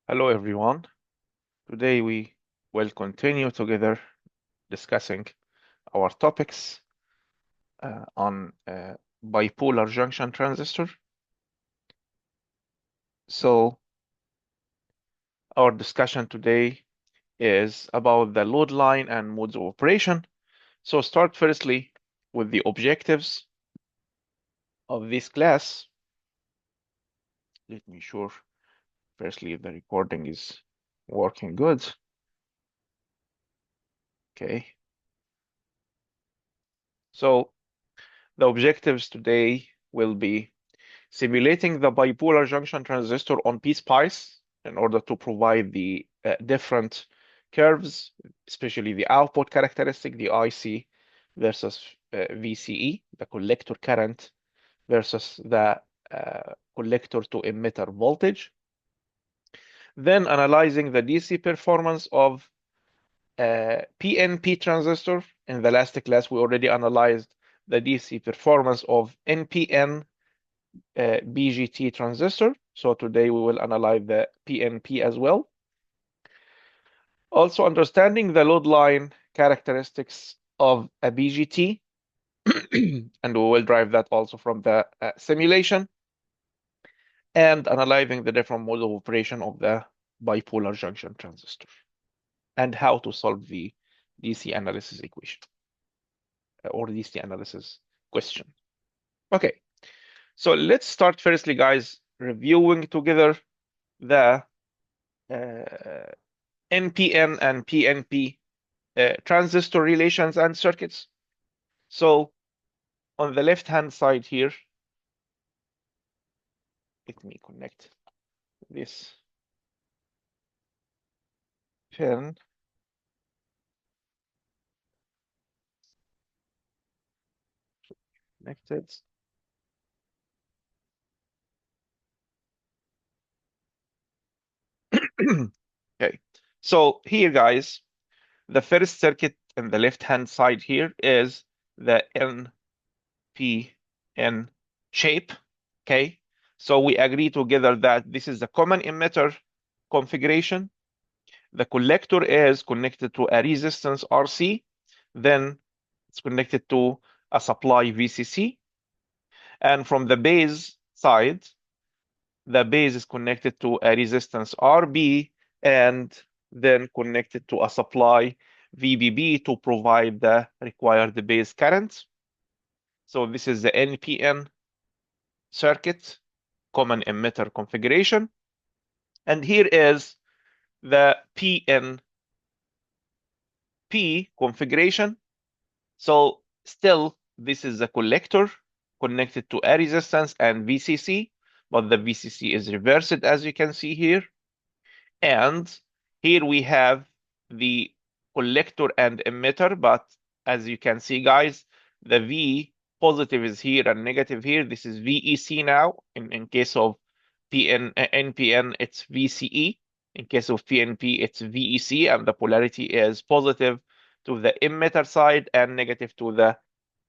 Hello, everyone. Today we will continue together discussing our topics on bipolar junction transistor. So our discussion today is about the load line and modes of operation. So start firstly with the objectives of this class. Let me sure firstly the recording is working good. Okay. So the objectives today will be simulating the bipolar junction transistor on PSpice in order to provide the different curves, especially the output characteristic, the IC versus VCE, the collector current versus the collector to emitter voltage. Then analyzing the DC performance of PNP transistor. In the last class, we already analyzed the DC performance of NPN BJT transistor. So today we will analyze the PNP as well. Also understanding the load line characteristics of a BJT, and we will drive that also from the simulation, and analyzing the different modes of operation of the bipolar junction transistor, and how to solve the DC analysis equation, or DC analysis question. Okay, so let's start firstly, guys, reviewing together the NPN and PNP transistor relations and circuits. So on the left-hand side here, let me connect this pin. Connected. Okay, so here, guys, the first circuit in the left-hand side here is the NPN shape. Okay, so we agree together that this is the common emitter configuration. The collector is connected to a resistance RC, then it's connected to a supply VCC. And from the base side, the base is connected to a resistance RB and then connected to a supply VBB to provide the required base current. So this is the NPN circuit, common emitter configuration. And here is the PNP configuration. So still, this is a collector connected to a resistance and VCC, but the VCC is reversed, as you can see here. And here we have the collector and emitter, but as you can see, guys, the V positive is here and negative here. This is VEC now. In case of NPN, it's VCE. In case of PNP, it's VEC, and the polarity is positive to the emitter side and negative to the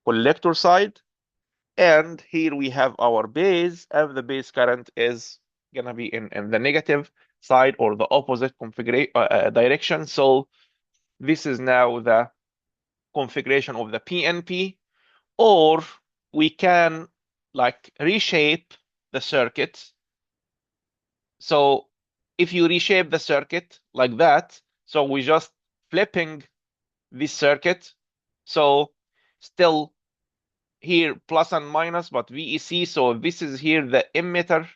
collector side. And here we have our base, and the base current is going to be in the negative side or the opposite configuration direction. So this is now the configuration of the PNP, or we can like reshape the circuit. So if you reshape the circuit like that, so we just flipping this circuit. So still here plus and minus, but VEC. So this is here the emitter,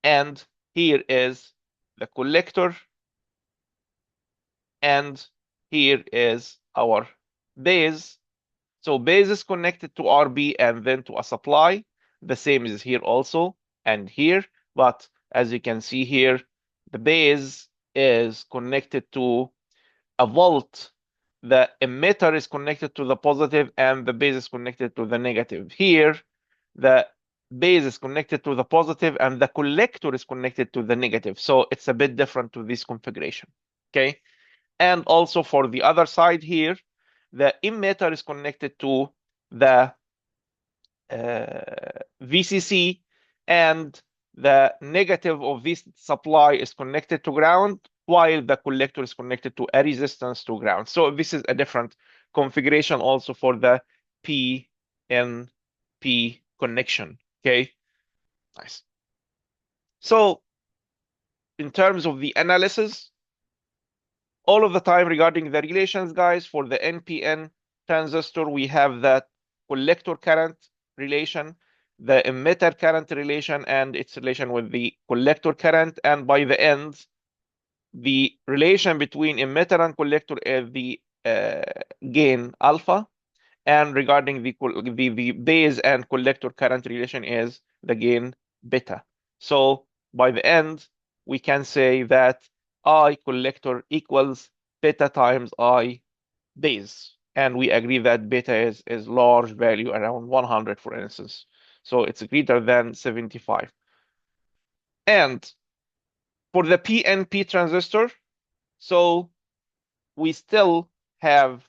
and here is the collector, and here is our base. So base is connected to RB and then to a supply. The same is here also and here, but as you can see here, the base is connected to a volt. The emitter is connected to the positive and the base is connected to the negative. Here, the base is connected to the positive and the collector is connected to the negative. So it's a bit different to this configuration. Okay. And also for the other side here, the emitter is connected to the VCC and the negative of this supply is connected to ground, while the collector is connected to a resistance to ground. So this is a different configuration also for the PNP connection. Okay, nice. So in terms of the analysis, all of the time regarding the relations, guys, for the NPN transistor, we have that collector current relation, the emitter current relation, and its relation with the collector current. And by the end, the relation between emitter and collector is the gain alpha. And regarding the base and collector current relation is the gain beta. So by the end, we can say that I collector equals beta times I base. And we agree that beta is large value around 100, for instance. So it's greater than 75. And for the PNP transistor, so we still have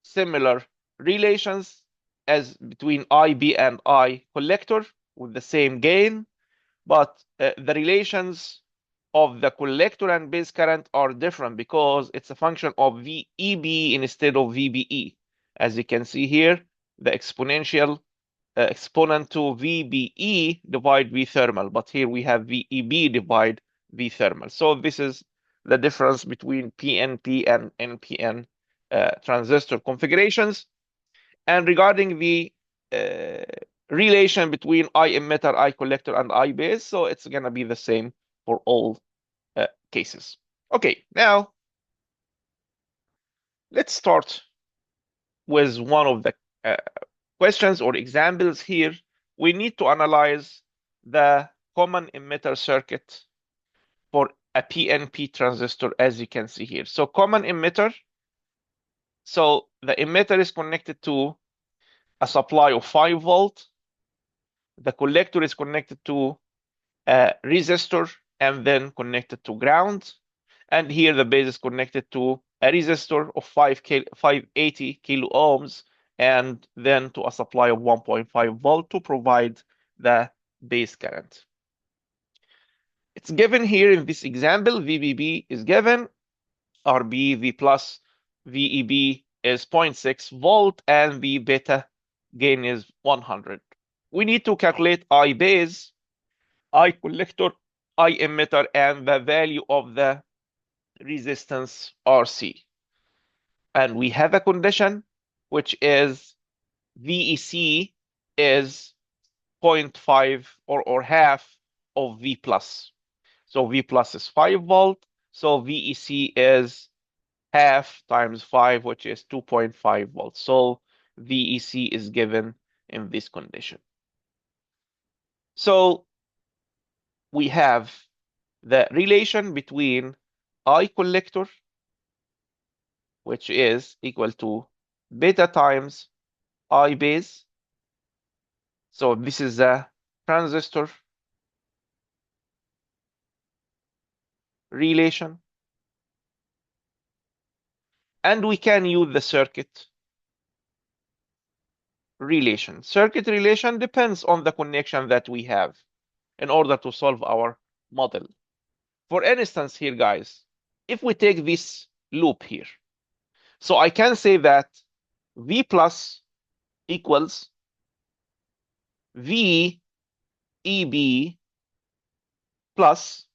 similar relations as between IB and I collector with the same gain, but the relations of the collector and base current are different because it's a function of VEB instead of VBE. As you can see here, the exponential exponent to VBE divide V thermal, but here we have VEB divide V thermal. So this is the difference between PNP and NPN transistor configurations. And regarding the uh, relation between I emitter, I collector, and I base, so it's going to be the same for all cases. Okay, now let's start with one of the questions or examples here. We need to analyze the common emitter circuit for a PNP transistor, as you can see here. So common emitter, so the emitter is connected to a supply of 5 volt. The collector is connected to a resistor and then connected to ground. And here the base is connected to a resistor of 580 kilo ohms and then to a supply of 1.5 volt to provide the base current. It's given here in this example, VBB is given, RB, V plus, VEB is 0.6 volt, and V beta gain is 100. We need to calculate I base, I collector, I emitter, and the value of the resistance RC. And we have a condition which is VEC is 0.5 or half of V plus. So V plus is 5 volt. So VEC is half times 5, which is 2.5 volts. So VEC is given in this condition. So we have the relation between I collector, which is equal to beta times I base. So this is a transistor relation. And we can use the circuit relation. Circuit relation depends on the connection that we have in order to solve our model. For instance here, guys, if we take this loop here, so I can say that V plus equals VEB plus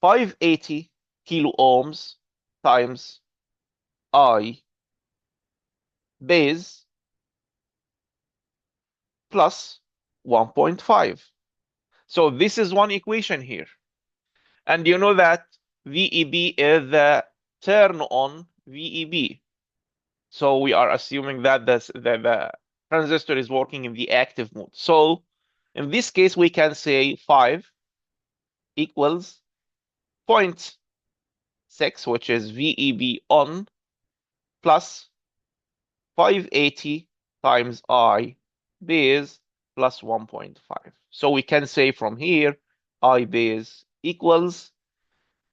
580 kilo ohms times I base plus 1.5. So this is one equation here. And you know that VEB is the turn on VEB. So we are assuming that the transistor is working in the active mode. So in this case, we can say 5 equals 0.6, which is VEB on, plus 580 times I base plus 1.5. So we can say from here, I base equals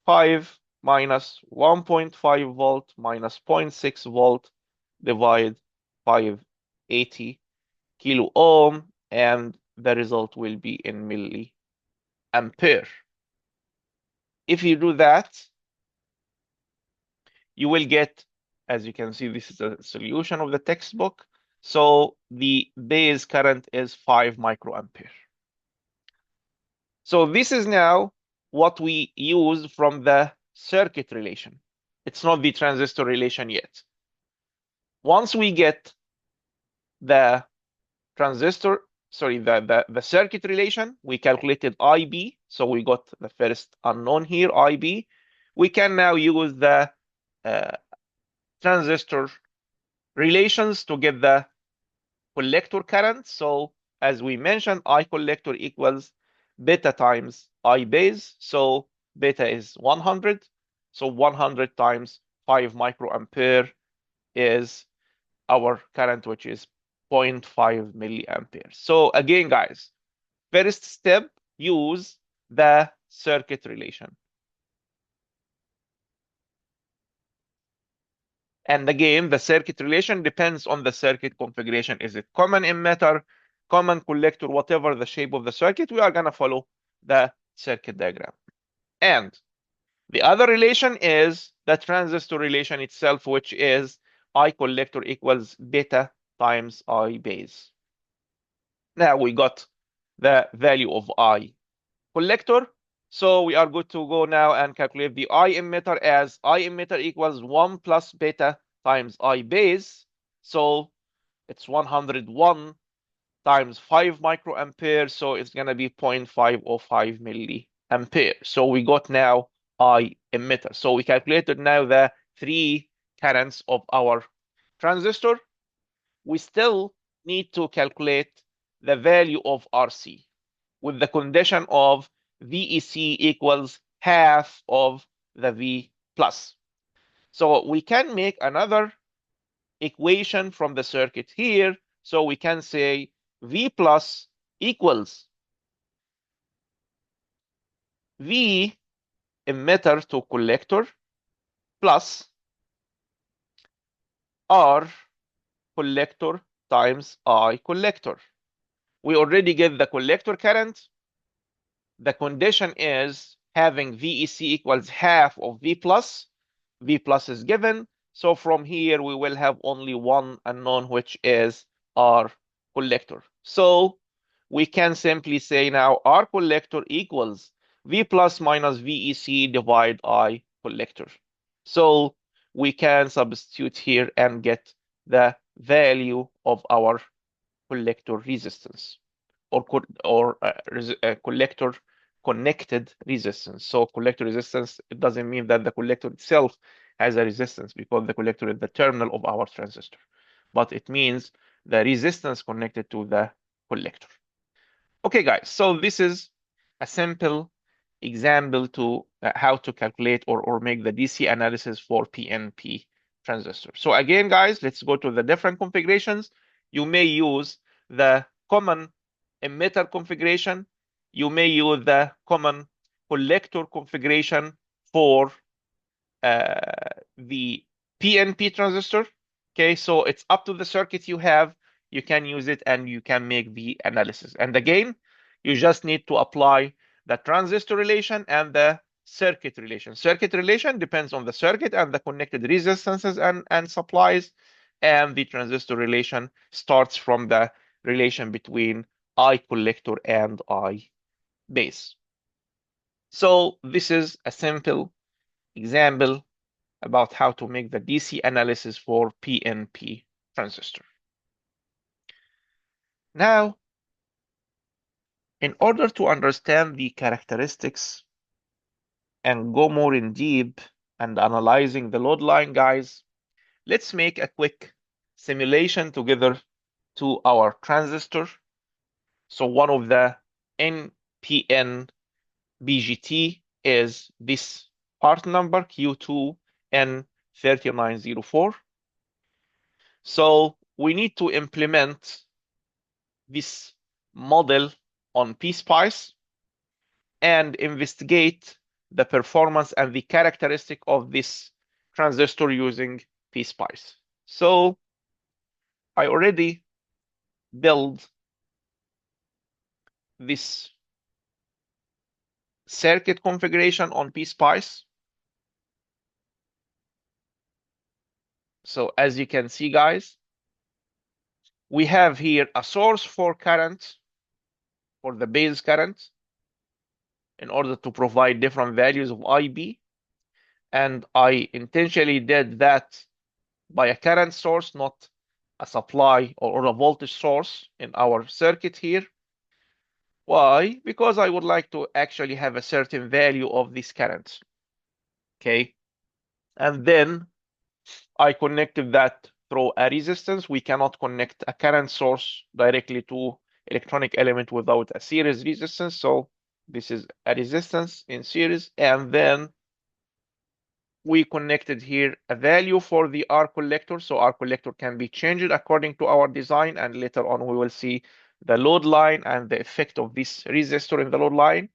5 minus 1.5 volt minus 0.6 volt divide 580 kilo ohm and the result will be in milliampere. If you do that, you will get, as you can see, this is a solution of the textbook. So the base current is 5 microampere. So this is now what we use from the circuit relation. It's not the transistor relation yet. Once we get the the circuit relation, we calculated IB, so we got the first unknown here, IB. We can now use the uh, transistor relations to get the collector current. So as we mentioned, I collector equals beta times I base. So beta is 100. So 100 times 5 microampere is our current, which is 0.5 milliamperes. So again, guys, first step, use the circuit relation. And again, the circuit relation depends on the circuit configuration. Is it common emitter, common collector, whatever the shape of the circuit, we are going to follow the circuit diagram. And the other relation is the transistor relation itself, which is I collector equals beta times I base. Now we got the value of I collector. So we are good to go now and calculate the I emitter as I emitter equals 1 plus beta times I base. So it's 101 times 5 microampere. So it's going to be 0.505 milliampere. So we got now I emitter. So we calculated now the three currents of our transistor. We still need to calculate the value of RC with the condition of VEC equals half of the V plus. So we can make another equation from the circuit here. So we can say V plus equals V emitter to collector plus R collector times I collector. We already get the collector current. The condition is having VEC equals half of V plus. V plus is given. So from here, we will have only one unknown, which is R collector. So we can simply say now R collector equals V plus minus VEC divide I collector. So we can substitute here and get the value of our collector resistance or collector connected resistance. So collector resistance, it doesn't mean that the collector itself has a resistance because the collector is the terminal of our transistor, but it means the resistance connected to the collector. Okay, guys, so this is a simple example to how to calculate or make the DC analysis for PNP transistor. So again, guys, let's go to the different configurations. You may use the common emitter configuration. You may use the common collector configuration for the PNP transistor. Okay, so it's up to the circuit you have. You can use it and you can make the analysis. And again, you just need to apply the transistor relation and the circuit relation. Circuit relation depends on the circuit and the connected resistances and supplies. And the transistor relation starts from the relation between I collector and I base. So this is a simple example about how to make the DC analysis for PNP transistor. Now, in order to understand the characteristics and go more in deep and analyzing the load line, guys, let's make a quick simulation together to our transistor. So one of the NPN BJT is this part number Q2N3904. So we need to implement this model on PSpice and investigate the performance and the characteristic of this transistor using PSpice. So I already built this circuit configuration on PSpice. So as you can see, guys, we have here a source for current, for the base current, in order to provide different values of IB. And I intentionally did that by a current source, not a supply or a voltage source in our circuit here. Why? Because I would like to actually have a certain value of this current. Okay. And then I connected that through a resistance. We cannot connect a current source directly to electronic element without a series resistance. So this is a resistance in series. And then we connected here a value for the R collector. So R collector can be changed according to our design. And later on, we will see the load line and the effect of this resistor in the load line.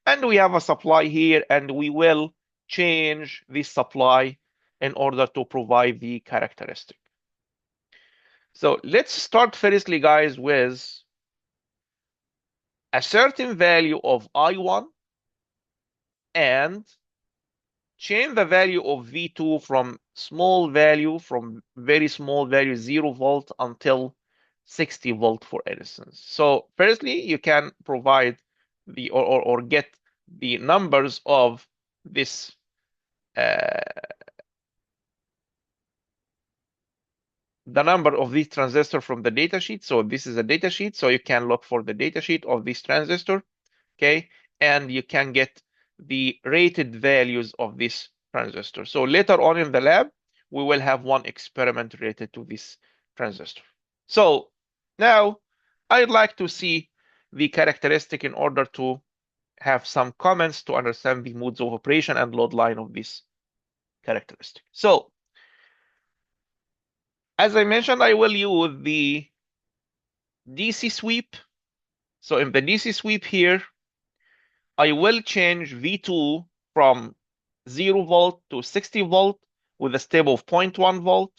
And we have a supply here, and we will change this supply in order to provide the characteristic. So let's start firstly, guys, with a certain value of I1 and change the value of V2 from very small value, 0 volt, until 60 volt, for instance. So firstly, you can provide or get the numbers of this the number of this transistor from the data sheet. So this is a data sheet, so you can look for the data sheet of this transistor, okay? And you can get the rated values of this transistor. So later on in the lab, we will have one experiment related to this transistor. So now I'd like to see the characteristic in order to have some comments to understand the modes of operation and load line of this characteristic. So as I mentioned, I will use the DC sweep. So in the DC sweep here, I will change V2 from 0 volt to 60 volt with a step of 0.1 volt.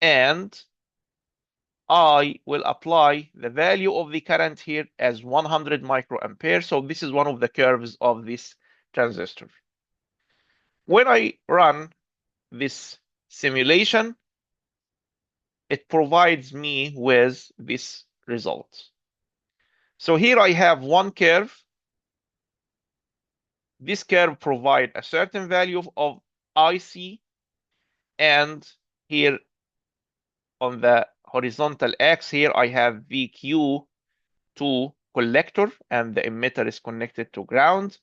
And I will apply the value of the current here as 100 microampere. So this is one of the curves of this transistor. When I run this simulation, it provides me with this result. So here I have one curve. This curve provides a certain value of IC, and here on the horizontal X, here I have VQ2 collector, and the emitter is connected to ground.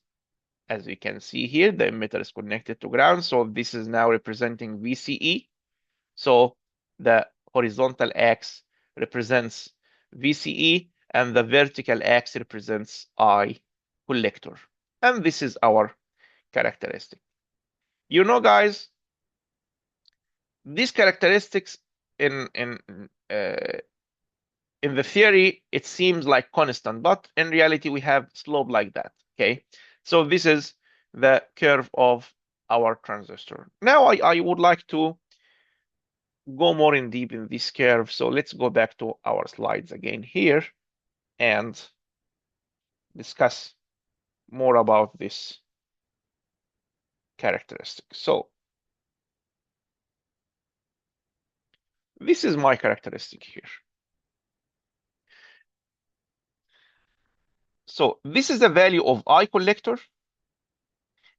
As you can see here, the emitter is connected to ground, so this is now representing VCE. So the horizontal X represents VCE, and the vertical X represents I collector. And this is our characteristic. You know, guys, these characteristics in the theory, it seems like constant, but in reality, we have slope like that, okay? So this is the curve of our transistor. Now I would like to go more in deep in this curve. So let's go back to our slides again here and discuss more about this characteristic. So this is my characteristic here. So this is the value of I collector.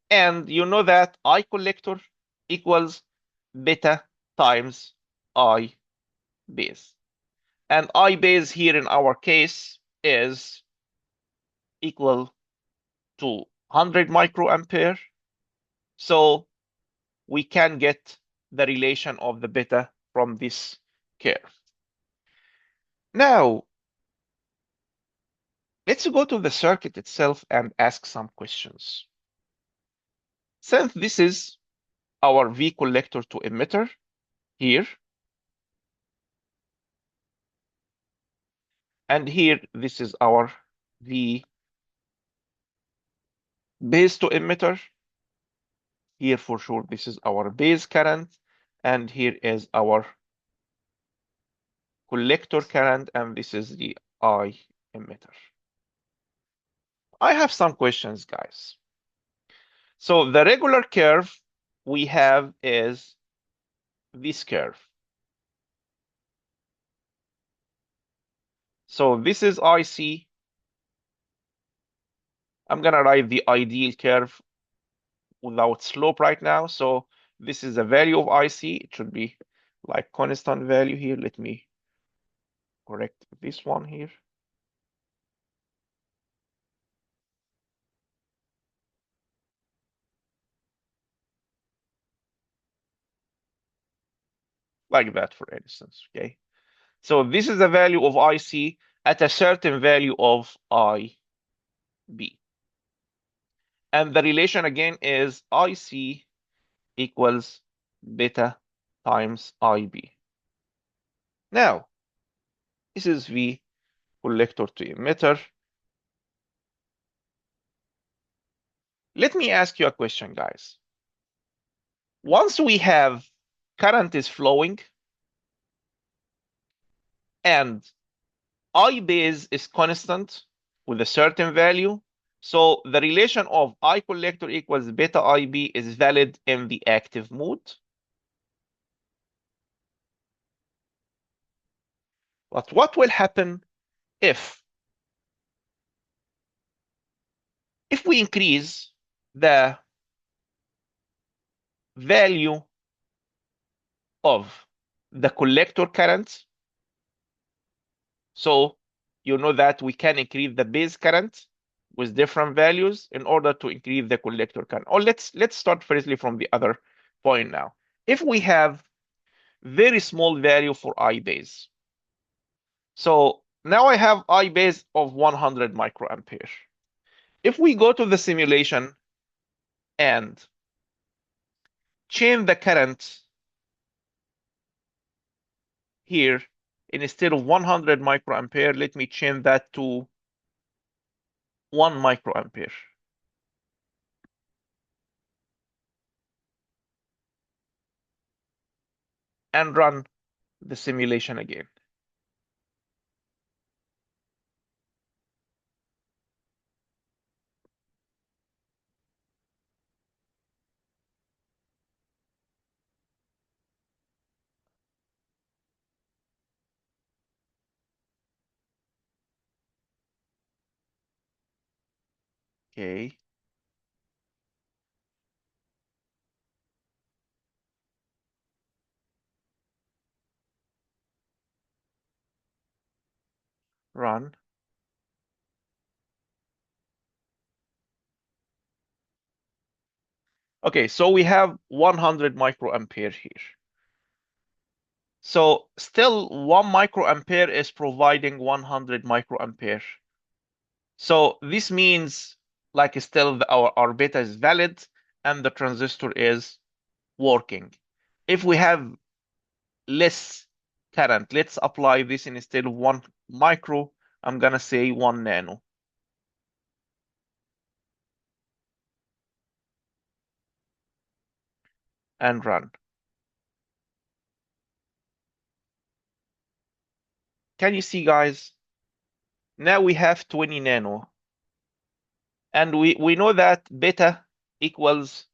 And you know that I collector equals beta times I base. And I base here in our case is equal to 100 microampere. So we can get the relation of the beta from this curve. Now, let's go to the circuit itself and ask some questions. Since this is our V collector to emitter here, and here this is our V base to emitter. Here for sure, this is our base current, and here is our collector current, and this is the I emitter. I have some questions, guys. So the regular curve we have is this curve. So this is IC. I'm gonna write the ideal curve without slope right now. So this is the value of IC. It should be like constant value here. Let me correct this one here. Like that, for instance, okay? So this is the value of IC at a certain value of IB. And the relation again is IC equals beta times IB. Now, this is the collector to emitter. Let me ask you a question, guys. Once we have current is flowing and I base is constant with a certain value, so the relation of I collector equals beta IB is valid in the active mode. But what will happen if we increase the value of the collector current? So you know that we can increase the base current with different values in order to increase the collector current. Or let's start firstly from the other point now. If we have very small value for I base, so now I have I base of 100 microampere. If we go to the simulation and change the current here, instead of 100 microampere, let me change that to 1 microampere. And run the simulation again. Okay. Run. Okay, so we have 100 microampere here. So still 1 microampere is providing 100 microampere. So this means like still our beta is valid and the transistor is working. If we have less current, let's apply this instead of 1 micro, I'm gonna say 1 nano. And run. Can you see, guys? Now we have 20 nano. And we know that beta equals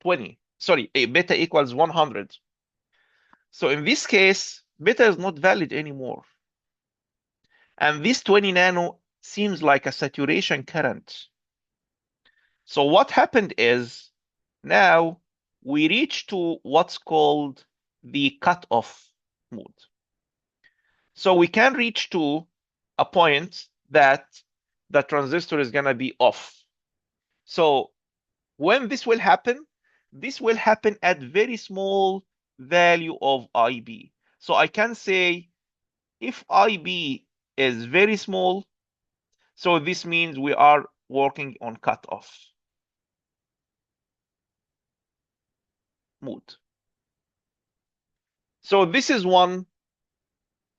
20. Sorry, beta equals 100. So in this case, beta is not valid anymore. And this 20 nano seems like a saturation current. So what happened is now we reach to what's called the cutoff mode. So we can reach to a point that the transistor is going to be off. So when this will happen at very small value of IB. So I can say if IB is very small, so this means we are working on cutoff mode. So this is one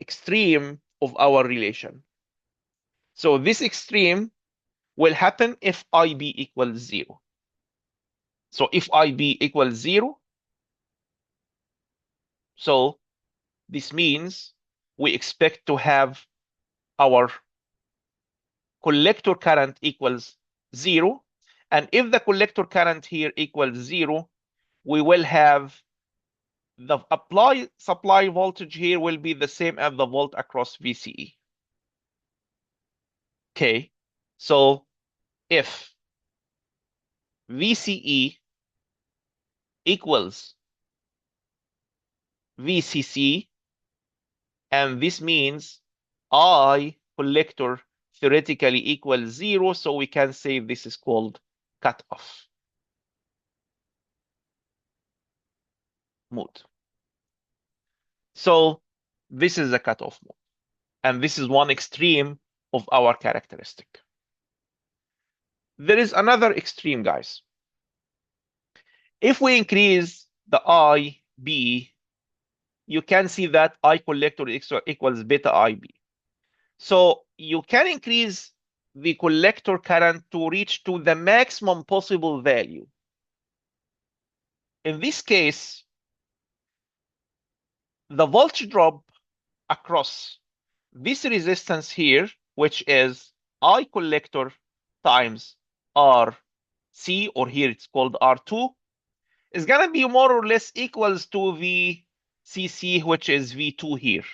extreme of our relation. So this extreme will happen if IB equals 0. So if IB equals 0, so this means we expect to have our collector current equals 0. And if the collector current here equals 0, we will have the supply voltage here will be the same as the volt across VCE. Okay, so if VCE equals VCC, and this means I collector theoretically equals 0, so we can say this is called cutoff mode. So this is a cutoff mode, and this is one extreme of our characteristic. There is another extreme, guys. If we increase the IB, you can see that I collector equals beta IB. So you can increase the collector current to reach to the maximum possible value. In this case, the voltage drop across this resistance here, which is I collector times RC, or here it's called R2, is going to be more or less equals to VCC, which is V2 here.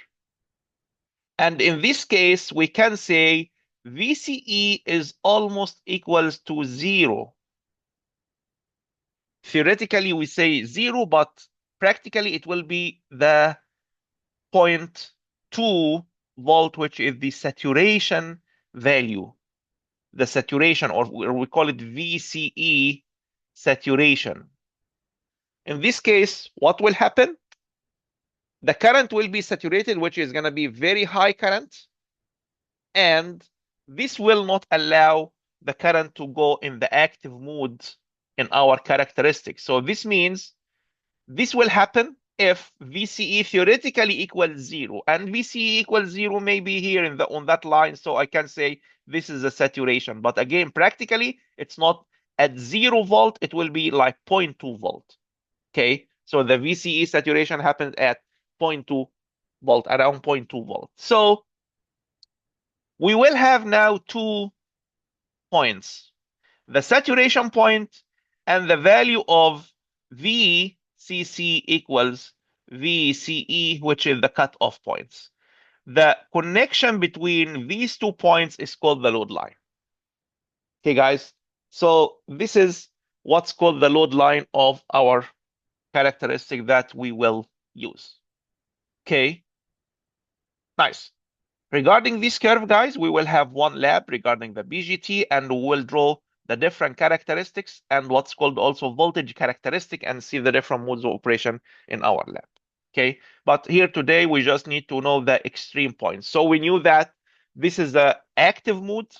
And in this case, we can say VCE is almost equals to 0. Theoretically, we say 0, but practically it will be the 0.2 volt, which is the saturation value. The saturation, or we call it VCE saturation. In this case, what will happen? The current will be saturated, which is going to be very high current. And this will not allow the current to go in the active mode in our characteristics. So this means this will happen if VCE theoretically equals 0. And VCE equals 0 maybe here on that line. So I can say this is a saturation. But again, practically, it's not at 0 volt. It will be like 0.2 volt. Okay, so the VCE saturation happens at 0.2 volt, around 0.2 volt. So we will have now 2 points, the saturation point and the value of VCC equals VCE, which is the cutoff points. The connection between these 2 points is called the load line. Okay, guys, so this is what's called the load line of our characteristic that we will use. Okay, nice. Regarding this curve, guys, we will have one lab regarding the BJT, and we will draw the different characteristics and what's called also voltage characteristic, and see the different modes of operation in our lab. Okay, but here today we just need to know the extreme points. So we knew that this is the active mode,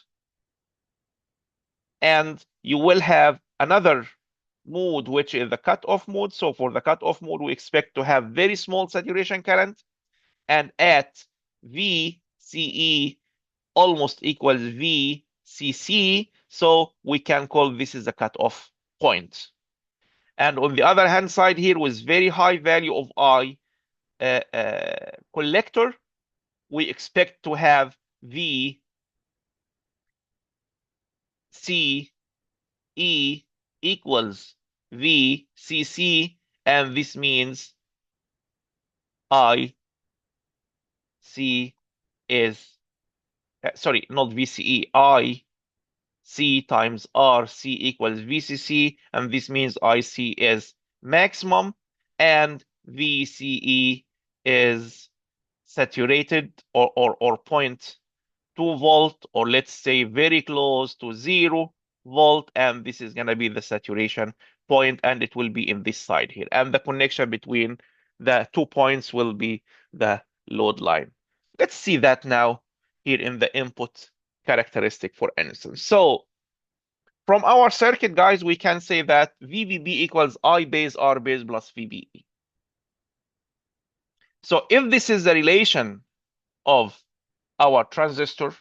and you will have another mode, which is the cutoff mode. So for the cutoff mode, we expect to have very small saturation current, and at VCE almost equals VCC, so we can call this is a cutoff point. And on the other hand side here, with very high value of I collector, we expect to have VCE equals VCC, and this means I C is, sorry, not VCE, I C times RC equals VCC, and this means IC is maximum, and VCE is saturated, or 0.2 volt, or let's say very close to 0 volt, and this is going to be the saturation point, and it will be in this side here. And the connection between the 2 points will be the load line. Let's see that now here in the input characteristic, for instance. So from our circuit, guys, we can say that VBB equals I base R base plus VBE. So if this is the relation of our transistor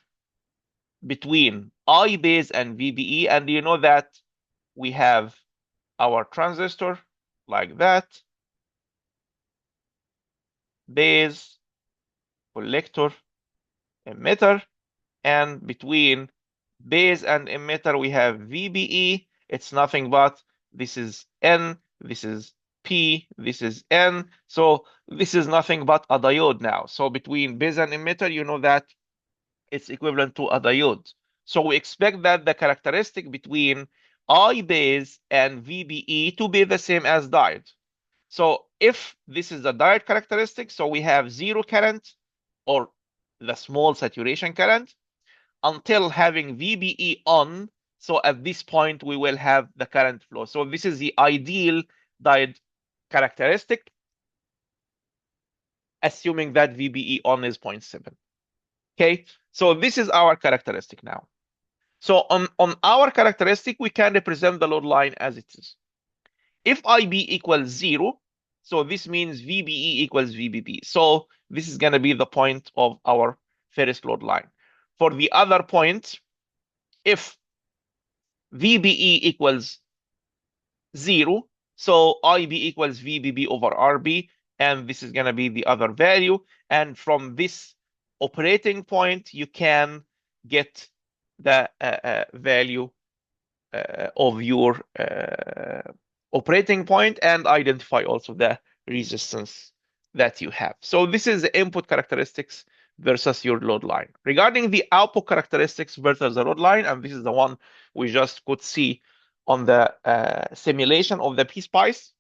between I base and VBE, and you know that we have our transistor like that, base, collector, emitter, and between base and emitter, we have VBE. It's nothing but this is N, this is P, this is N. So this is nothing but a diode now. So between base and emitter, you know that it's equivalent to a diode. So we expect that the characteristic between I base and VBE to be the same as diode. So if this is the diode characteristic, so we have zero current or the small saturation current until having VBE on. So at this point, we will have the current flow. So this is the ideal diode characteristic, assuming that VBE on is 0.7. Okay, so this is our characteristic now. So on our characteristic, we can represent the load line as it is. If IB equals 0, so this means VBE equals VBB. So this is going to be the point of our first load line. For the other point, if VBE equals 0, so IB equals VBB over RB, and this is going to be the other value. And from this operating point, you can get the value of your operating point and identify also the resistance that you have. So this is the input characteristics versus your load line. Regarding the output characteristics versus the load line, and this is the one we just could see on the simulation of the PSpice,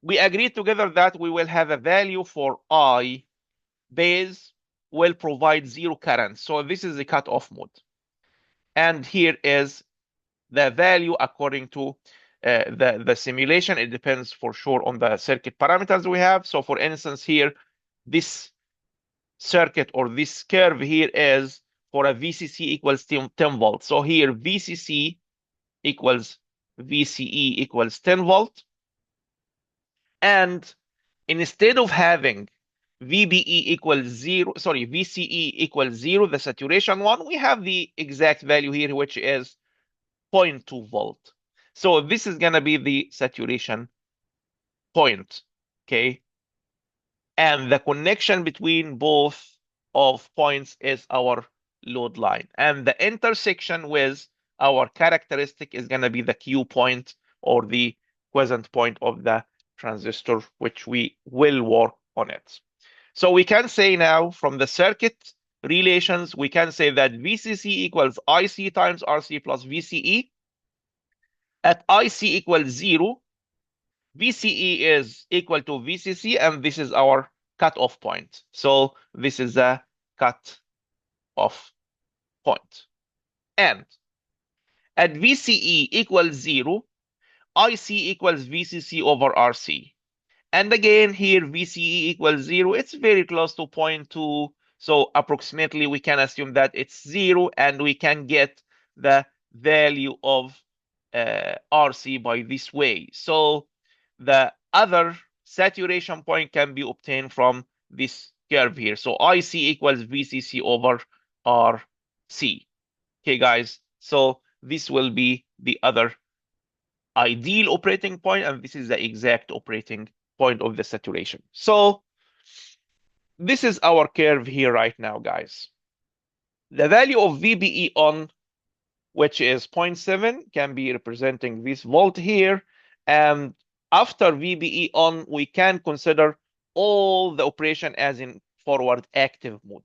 we agreed together that we will have a value for I base will provide zero current. So this is the cutoff mode. And here is the value according to the simulation. It depends for sure on the circuit parameters we have. So for instance, here, this circuit or this curve here is for a VCC equals 10 volts. So here VCC equals VCE equals 10 volt. And instead of having VBE equals 0, sorry, VCE equals 0, the saturation one, we have the exact value here, which is 0.2 volt. So this is going to be the saturation point, okay? And the connection between both of points is our load line. And the intersection with our characteristic is going to be the Q point or the quiescent point of the transistor, which we will work on it. So we can say now from the circuit relations, we can say that VCC equals IC times RC plus VCE. At IC equals 0, VCE is equal to VCC, and this is our cutoff point. So this is a cut-off point. And at VCE equals 0, IC equals VCC over RC. And again, here VCE equals 0. It's very close to 0.2. So approximately, we can assume that it's 0, and we can get the value of RC by this way. So the other saturation point can be obtained from this curve here. So IC equals VCC over RC. Okay, guys. So this will be the other ideal operating point, and this is the exact operating point of the saturation. So this is our curve here right now, guys. The value of VBE on, which is 0.7, can be representing this volt here. And after VBE on, we can consider all the operation as in forward active mode.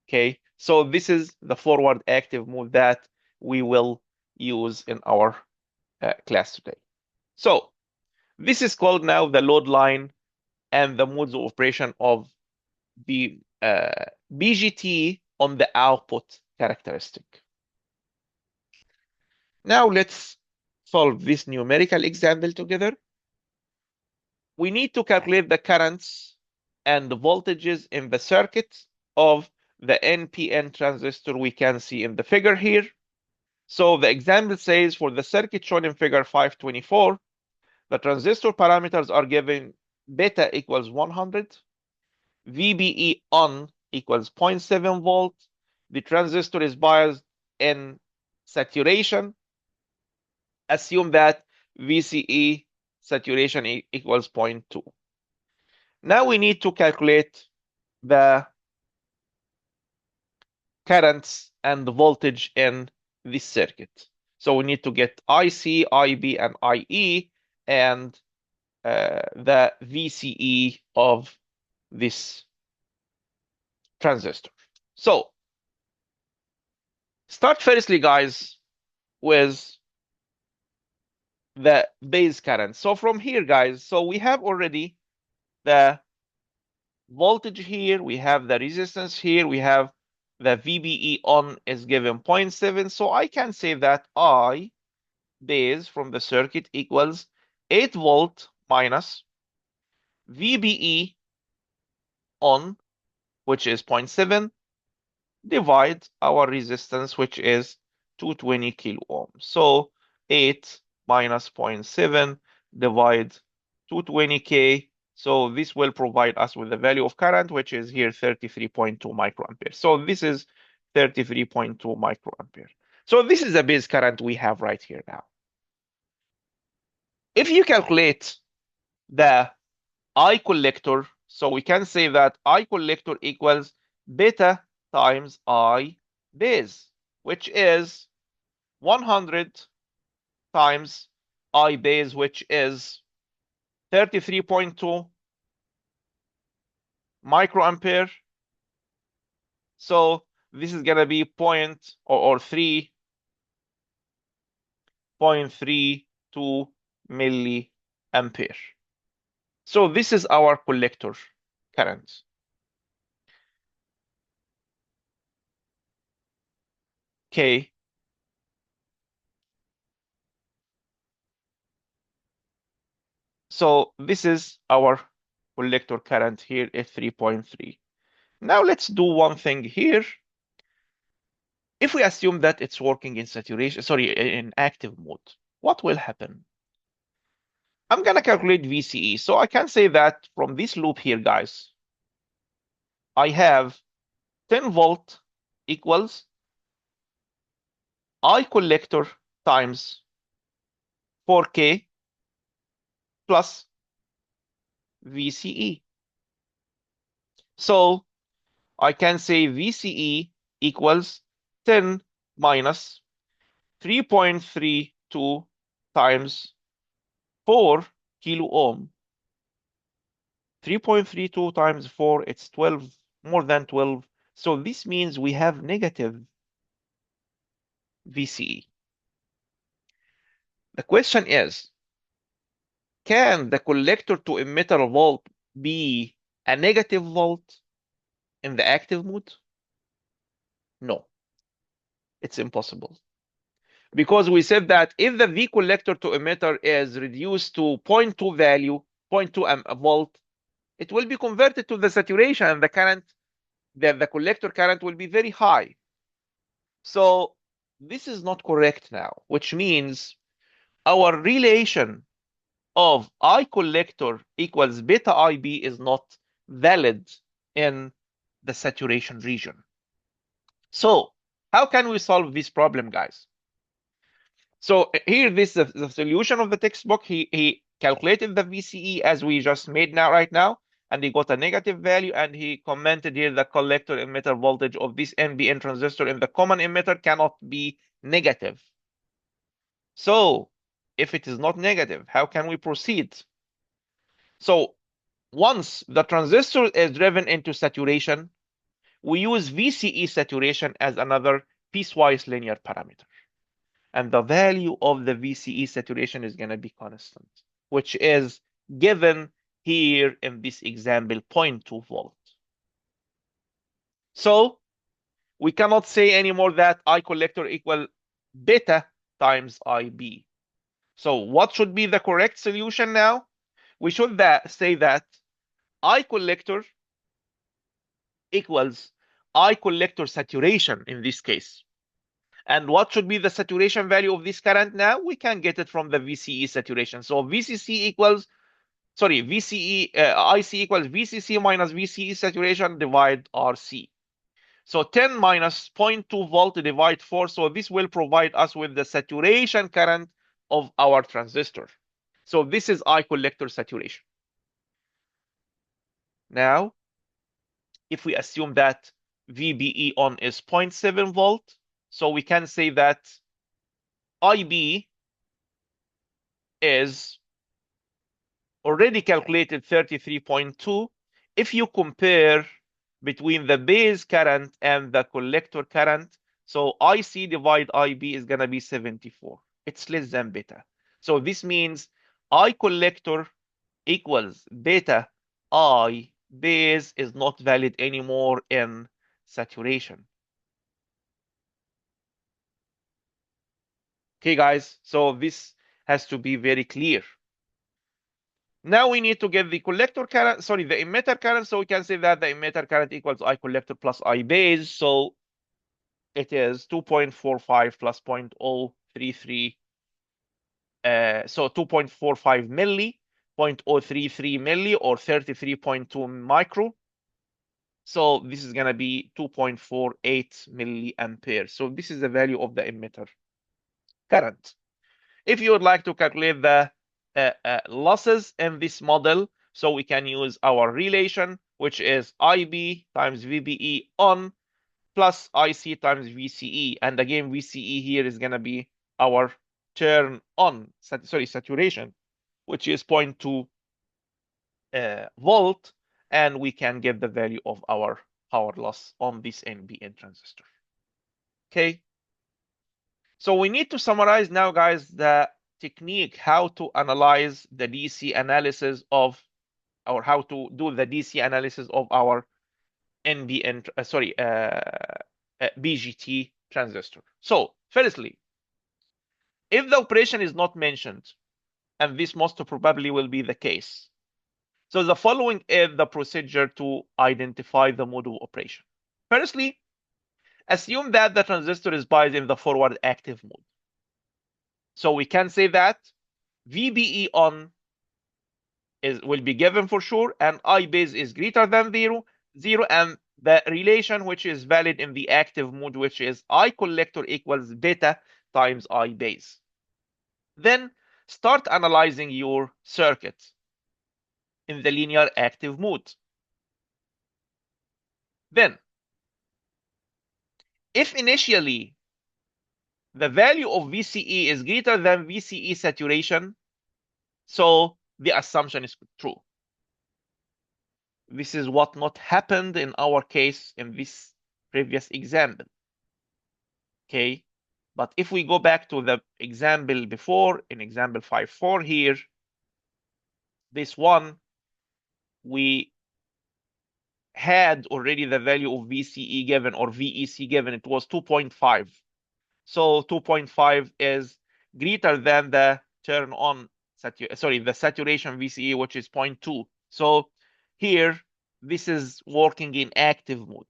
Okay, so this is the forward active mode that we will use in our class today. So this is called now the load line and the modes of operation of the BJT on the output characteristic. Now let's solve this numerical example together. We need to calculate the currents and the voltages in the circuit of the NPN transistor we can see in the figure here. So the example says for the circuit shown in figure 524, the transistor parameters are given beta equals 100, VBE on equals 0.7 volt. The transistor is biased in saturation. Assume that VCE saturation equals 0.2. Now we need to calculate the currents and the voltage in this circuit. So we need to get IC, IB, and IE, and the VCE of this transistor. So start firstly, guys, with the base current. So from here, guys, so we have already the voltage here, we have the resistance here, we have the VBE on is given 0.7. So I can say that I base from the circuit equals 8 volt minus VBE on, which is 0.7, divide our resistance, which is 220 kilo ohms. So 8 minus 0.7 divide 220K. So this will provide us with the value of current, which is here 33.2 microampere. So this is 33.2 microampere. So this is the base current we have right here now. If you calculate the I collector, so we can say that I collector equals beta times I base, which is 100 times I base, which is 33.2 microampere. So this is going to be 3.32 milliampere. So this is our collector current. Okay. So this is our collector current here at 3.3. Now let's do one thing here. If we assume that it's working in saturation, sorry, in active mode, what will happen? I'm gonna calculate VCE. So I can say that from this loop here, guys, I have 10 volt equals I collector times 4K plus VCE. So I can say VCE equals 10 minus 3.32 times 4 kilo ohm. 3.32 times 4, it's 12, more than 12. So this means we have negative VCE. The question is, can the collector to emitter volt be a negative volt in the active mode? No, it's impossible. Because we said that if the V collector to emitter is reduced to 0.2 value, 0.2 volt, it will be converted to the saturation and the current, the collector current will be very high. So this is not correct now, which means our relation of I collector equals beta IB is not valid in the saturation region. So how can we solve this problem, guys? So here, this is the solution of the textbook. He calculated the VCE as we just made now, right now, and he got a negative value, and he commented here the collector emitter voltage of this NBN transistor in the common emitter cannot be negative. So if it is not negative, how can we proceed? So once the transistor is driven into saturation, we use VCE saturation as another piecewise linear parameter. And the value of the VCE saturation is going to be constant, which is given here in this example, 0.2 volt. So we cannot say anymore that I collector equal beta times IB. So what should be the correct solution now? We should say that I collector equals I collector saturation in this case. And what should be the saturation value of this current now? We can get it from the VCE saturation. So VCC equals, sorry, VCE, IC equals VCC minus VCE saturation divide RC. So 10 minus 0.2 volt divide 4. So this will provide us with the saturation current of our transistor. So this is I collector saturation. Now, if we assume that VBE on is 0.7 volt, So we can say that IB is already calculated 33.2 if you compare between the base current and the collector current. So IC divide IB is going to be 74. It's less than beta. So this means I collector equals beta I base is not valid anymore in saturation. Okay, guys, so this has to be very clear. Now we need to get the collector current, sorry, the emitter current. So we can say that the emitter current equals I collector plus I base. So it is 2.45 plus 0.033. So 2.45 milli, 0.033 milli, or 33.2 micro. So this is going to be 2.48 milliampere. So this is the value of the emitter current. If you would like to calculate the losses in this model, so we can use our relation, which is IB times VBE on plus IC times VCE. And again, VCE here is going to be our turn on, saturation, which is 0.2 volt. And we can get the value of our power loss on this NBN transistor. Okay. So we need to summarize now, guys, the technique how to analyze the DC analysis of, or how to do the DC analysis of our NBN, BJT transistor. So firstly, if the operation is not mentioned, and this most probably will be the case, so the following is the procedure to identify the mode of operation. Firstly, assume that the transistor is biased in the forward active mode. So we can say that VBE on will be given for sure, and I base is greater than 0, and the relation which is valid in the active mode, which is I collector equals beta times I base. Then start analyzing your circuit in the linear active mode. Then, if initially the value of VCE is greater than VCE saturation, so the assumption is true. This is what not happened in our case in this previous example. Okay, but if we go back to the example before, in example 5.4 here, this one, we had already the value of VCE given or VEC given, it was 2.5. So 2.5 is greater than the turn on, the saturation VCE, which is 0.2. So here, this is working in active mode.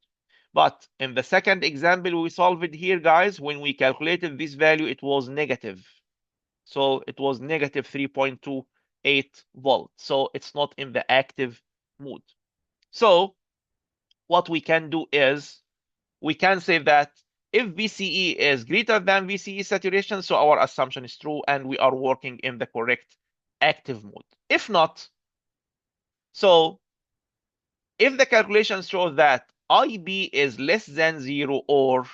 But in the second example we solved it here, guys, when we calculated this value, it was negative. So it was negative 3.28 volts. So it's not in the active mode. So what we can do is we can say that if VCE is greater than VCE saturation, so our assumption is true and we are working in the correct active mode. If not, so if the calculations show that IB is less than 0 or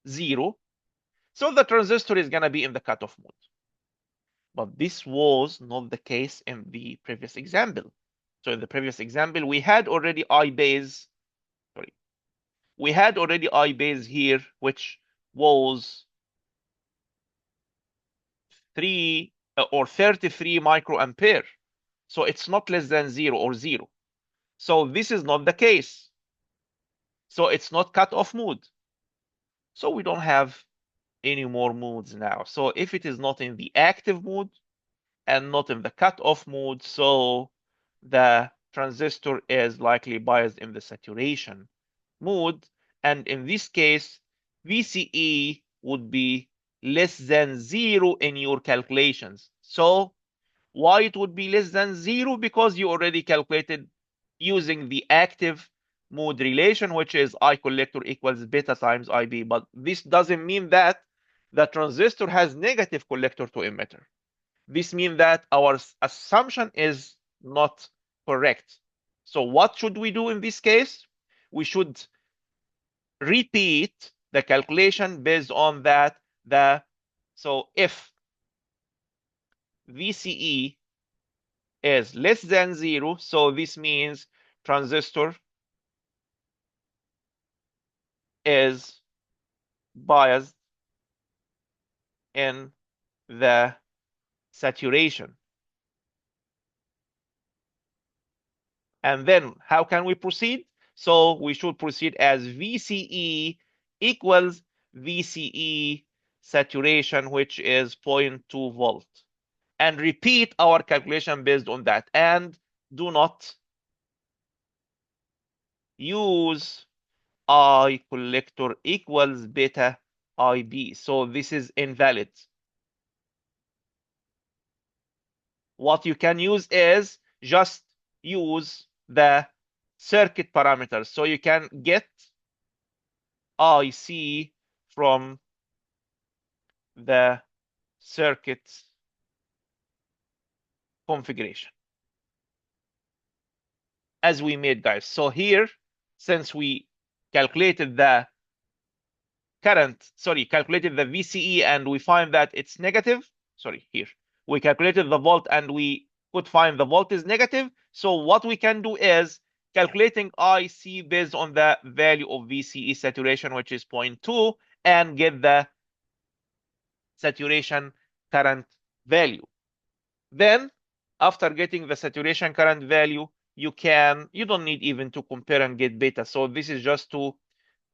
0, so the transistor is going to be in the cutoff mode. But this was not the case in the previous example. So in the previous example, we had already I base here, which was 3 or 33 microampere. So it's not less than 0 or 0. So this is not the case. So it's not cut-off mode. So we don't have any more modes now. So if it is not in the active mode and not in the cut-off mode, so the transistor is likely biased in the saturation mode. And in this case, VCE would be less than 0 in your calculations. So why it would be less than 0? Because you already calculated using the active mode relation, which is I collector equals beta times IB. But this doesn't mean that the transistor has negative collector to emitter. This means that our assumption is not correct. So what should we do in this case? We should repeat the calculation based on that. So if VCE is less than 0, so this means transistor is biased in the saturation. And then how can we proceed? So we should proceed as VCE equals VCE saturation, which is 0.2 volt. And repeat our calculation based on that. And do not use I collector equals beta IB. So this is invalid. What you can use is just use the circuit parameters. So you can get IC from the circuit configuration as we made, guys. So here, since we calculated the calculated the VCE and we find that it's negative. Here we calculated the volt and we could find the volt is negative. So what we can do is calculating IC based on the value of VCE saturation, which is 0.2, and get the saturation current value. Then after getting the saturation current value, you don't need even to compare and get beta. So this is just to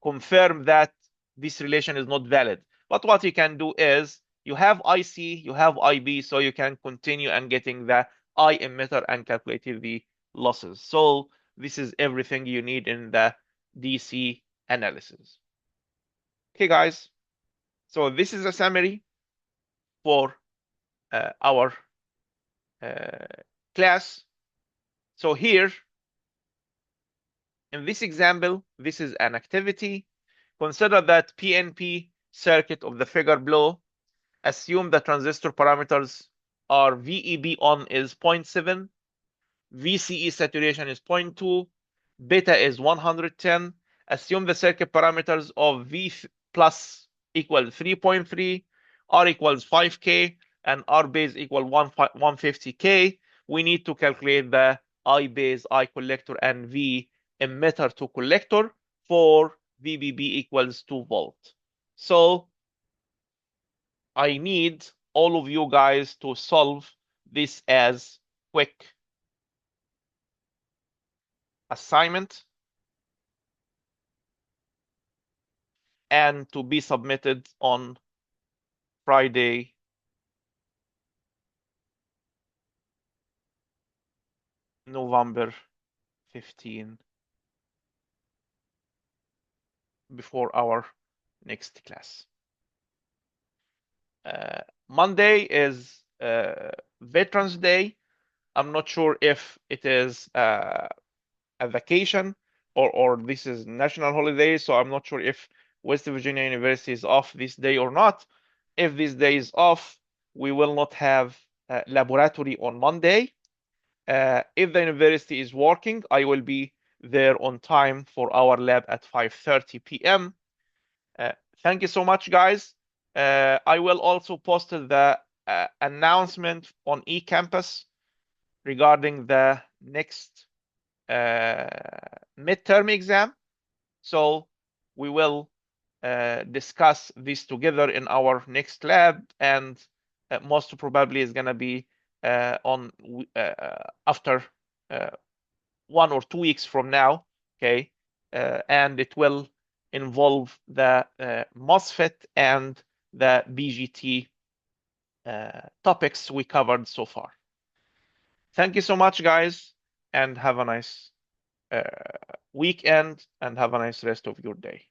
confirm that this relation is not valid. But what you can do is you have IC, you have IB, so you can continue and getting the I emitter and calculating the losses. So this is everything you need in the DC analysis. Okay, guys. So this is a summary for our class. So here, in this example, this is an activity. Consider that PNP circuit of the figure below. Assume the transistor parameters are VEB on is 0.7, VCE saturation is 0.2, beta is 110. Assume the circuit parameters of V plus equals 3.3, R equals 5K, and R base equal 150K. We need to calculate the I base, I collector, and V emitter to collector for VBB equals 2 volt. So I need all of you guys to solve this as quick assignment and to be submitted on Friday, November 15, before our next class. Monday is Veterans Day. I'm not sure if it is a vacation or this is national holiday, so I'm not sure if West Virginia University is off this day or not. If this day is off, we will not have laboratory on Monday. If the university is working, I will be there on time for our lab at 5:30 p.m. Thank you so much, guys. I will also post the announcement on eCampus regarding the next midterm exam. So we will discuss this together in our next lab, and most probably is going to be on after 1 or 2 weeks from now. Okay, and it will involve the MOSFET and the BJT topics we covered so far. Thank you so much, guys, and have a nice weekend and have a nice rest of your day.